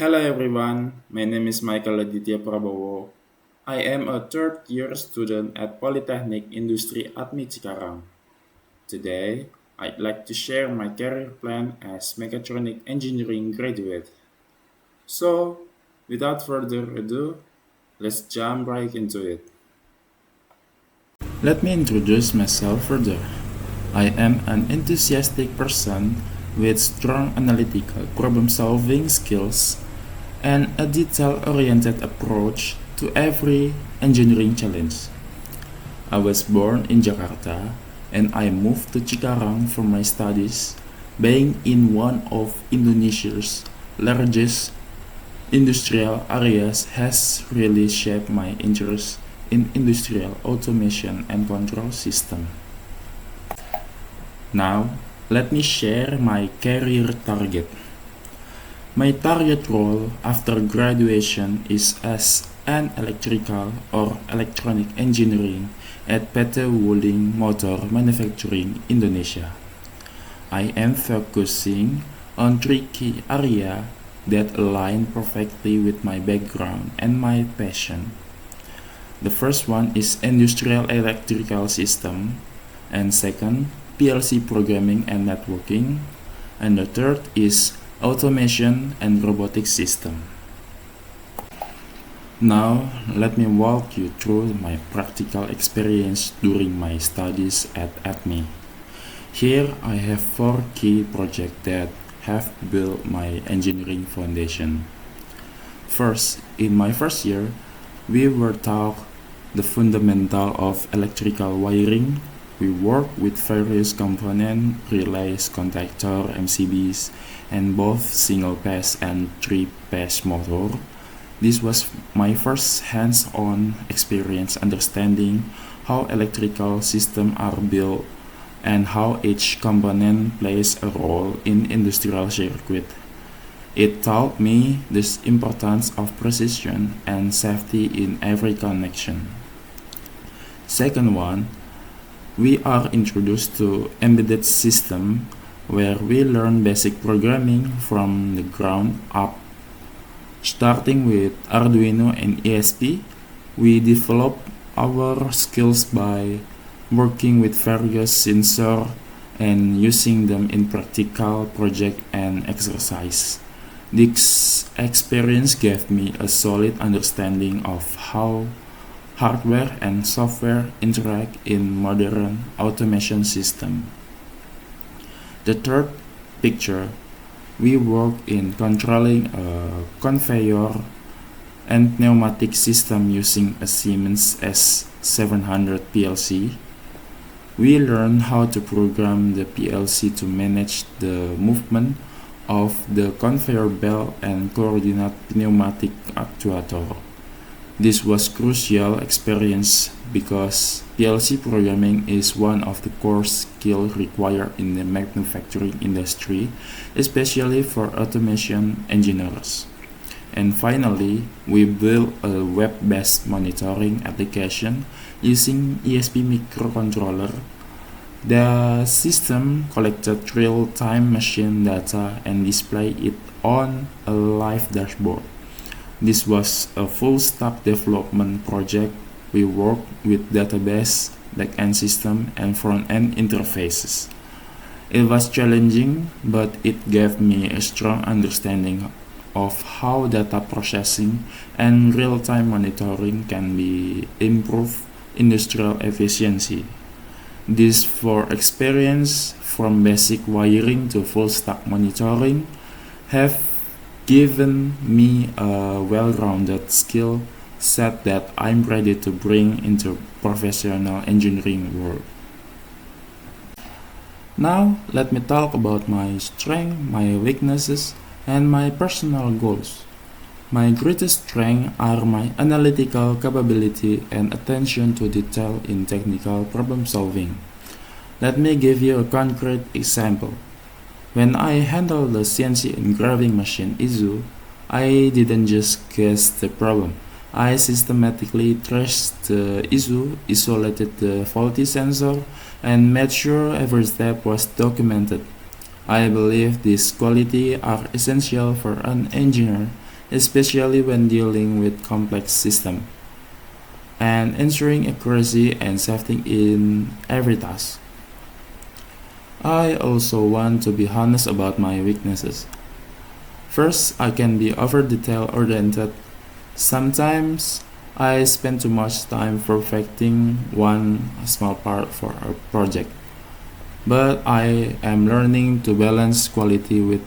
Hello everyone, my name is Michael Aditya Prabowo. I am a third year student at Polytechnic Industri Atmi Cikarang. Today, I'd like to share my career plan as mechatronic engineering graduate. So, without further ado, let's jump right into it. Let me introduce myself further. I am an enthusiastic person with strong analytical problem solving skills and a detail oriented approach to every engineering challenge. I was born in Jakarta and I moved to Cikarang for my studies, being in one of Indonesia's largest industrial areas has really shaped my interest in industrial automation and control system. Now, let me share my career target. My target role after graduation is as an electrical or electronic engineering at PT Wuling Motor Manufacturing Indonesia. I am focusing on three key areas that align perfectly with my background and my passion. The first one is industrial electrical system, and second, PLC programming and networking, and the third is automation and robotics system. Now, let me walk you through my practical experience during my studies at ATME. Here, I have four key projects that have built my engineering foundation. First, in my first year, we were taught the fundamental of electrical wiring. We worked with various components, relays, contactor, MCBs, and both single-phase and three-phase motor. This was my first hands-on experience understanding how electrical systems are built and how each component plays a role in industrial circuit. It taught me the importance of precision and safety in every connection. Second one, we are introduced to embedded system where we learn basic programming from the ground up. Starting with Arduino and ESP, we develop our skills by working with various sensors and using them in practical project and exercise. This experience gave me a solid understanding of how hardware and software interact in modern automation system. The third picture, we work in controlling a conveyor and pneumatic system using a Siemens S700 PLC. We learn how to program the PLC to manage the movement of the conveyor belt and coordinate pneumatic actuator. This was crucial experience because PLC programming is one of the core skills required in the manufacturing industry, especially for automation engineers. And finally, we built a web-based monitoring application using ESP microcontroller. The system collected real-time machine data and displayed it on a live dashboard. This was a full-stack development project. We worked with database, back-end system, and front-end interfaces. It was challenging, but it gave me a strong understanding of how data processing and real-time monitoring can be improve industrial efficiency. This for experience from basic wiring to full-stack monitoring have given me a well-rounded skill set that I'm ready to bring into professional engineering world. Now, let me talk about my strengths, my weaknesses, and my personal goals. My greatest strengths are my analytical capability and attention to detail in technical problem solving. Let me give you a concrete example. When I handled the CNC engraving machine ISU, I didn't just guess the problem. I systematically traced the issue, isolated the faulty sensor, and made sure every step was documented. I believe these qualities are essential for an engineer especially when dealing with complex systems, and ensuring accuracy and safety in every task. I also want to be honest about my weaknesses. First, I can be over detail oriented. Sometimes I spend too much time perfecting one small part for a project, but I am learning to balance quality with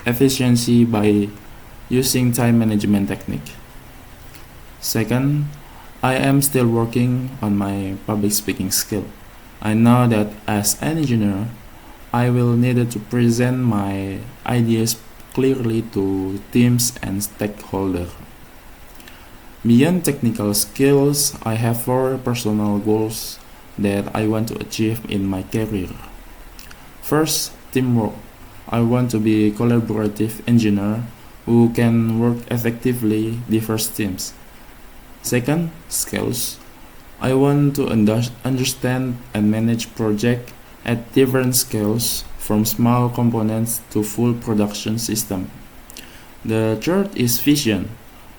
efficiency by using time management technique. Second, I am still working on my public speaking skill. I know that as an engineer, I will need to present my ideas clearly to teams and stakeholders. Beyond technical skills, I have four personal goals that I want to achieve in my career. First, teamwork. I want to be a collaborative engineer who can work effectively diverse teams. Second, skills. I want to understand and manage projects at different scales from small components to full production system. The third is vision.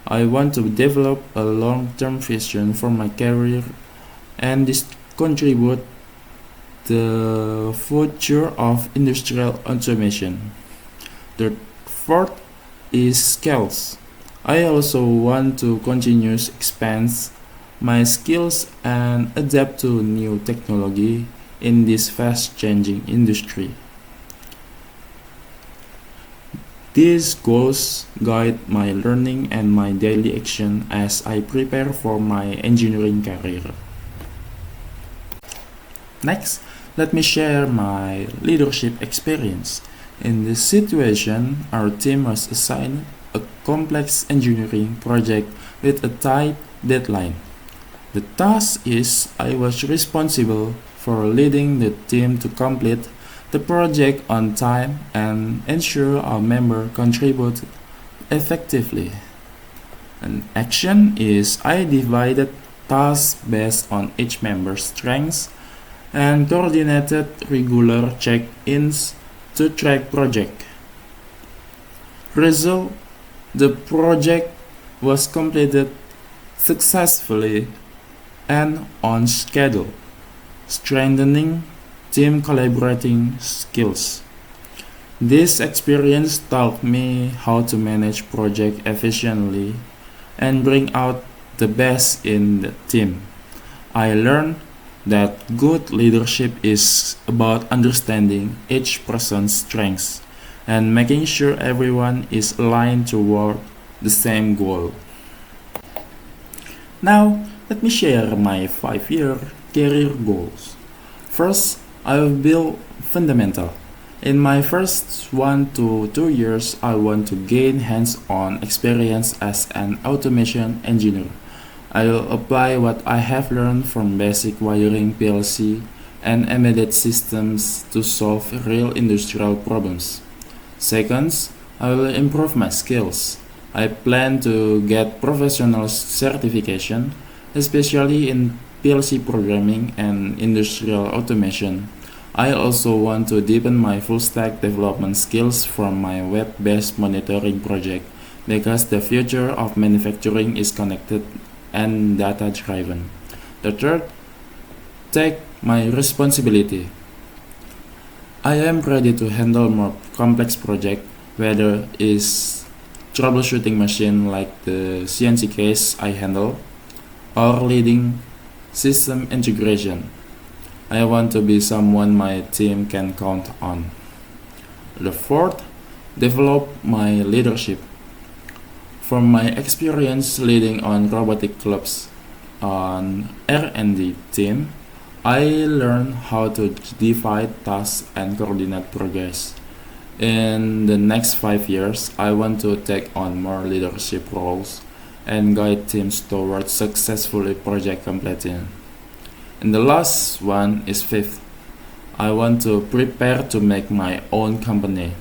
I want to develop a long-term vision for my career and this contribute the future of industrial automation. The fourth is skills. I also want to continuously expand my skills and adapt to new technology in this fast-changing industry. These goals guide my learning and my daily action as I prepare for my engineering career. Next, let me share my leadership experience. In this situation, our team was assigned a complex engineering project with a tight deadline. The task is I was responsible for leading the team to complete the project on time and ensure our members contribute effectively. An action is I divided tasks based on each member's strengths and coordinated regular check-ins to track project. Result, the project was completed successfully and on schedule, strengthening team collaborating skills. This experience taught me how to manage projects efficiently and bring out the best in the team. I learned that good leadership is about understanding each person's strengths and making sure everyone is aligned toward the same goal. Now, let me share my 5-year career goals. First, I will build fundamental. In my first 1 to 2 years, I want to gain hands-on experience as an automation engineer. I will apply what I have learned from basic wiring PLC and embedded systems to solve real industrial problems. Second, I will improve my skills. I plan to get professional certification, especially in PLC programming and industrial automation. I also want to deepen my full-stack development skills from my web-based monitoring project because the future of manufacturing is connected and data-driven. The third, take my responsibility. I am ready to handle more complex projects, whether it's troubleshooting machine like the CNC case I handle, or leading system integration. I want to be someone my team can count on. The fourth, develop my leadership. From my experience leading on robotic clubs on R&D team, I learned how to divide tasks and coordinate progress. In the next 5 years, I want to take on more leadership roles and guide teams towards successfully project completing. And the last one is fifth. I want to prepare to make my own company.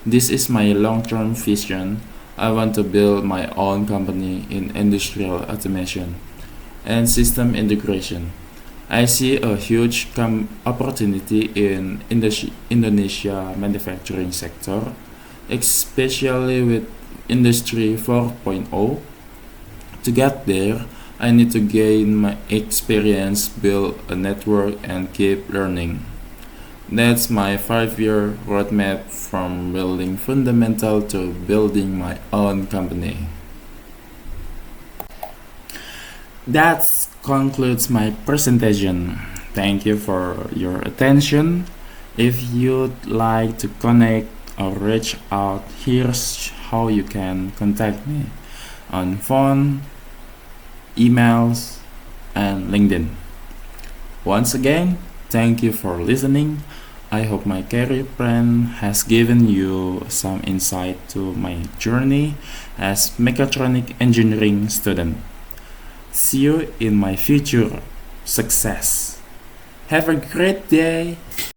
This is my long-term vision. I want to build my own company in industrial automation and system integration. I see a huge opportunity in Indonesia manufacturing sector, especially with Industry 4.0. To get there, I need to gain my experience, build a network, and keep learning. That's my 5-year roadmap from building fundamental to building my own company. That concludes my presentation. Thank you for your attention. If you'd like to connect or reach out, here's how you can contact me on phone, emails, and LinkedIn. Once again, thank you for listening. I hope my career plan has given you some insight to my journey as mechatronic engineering student. See you in my future success. Have a great day.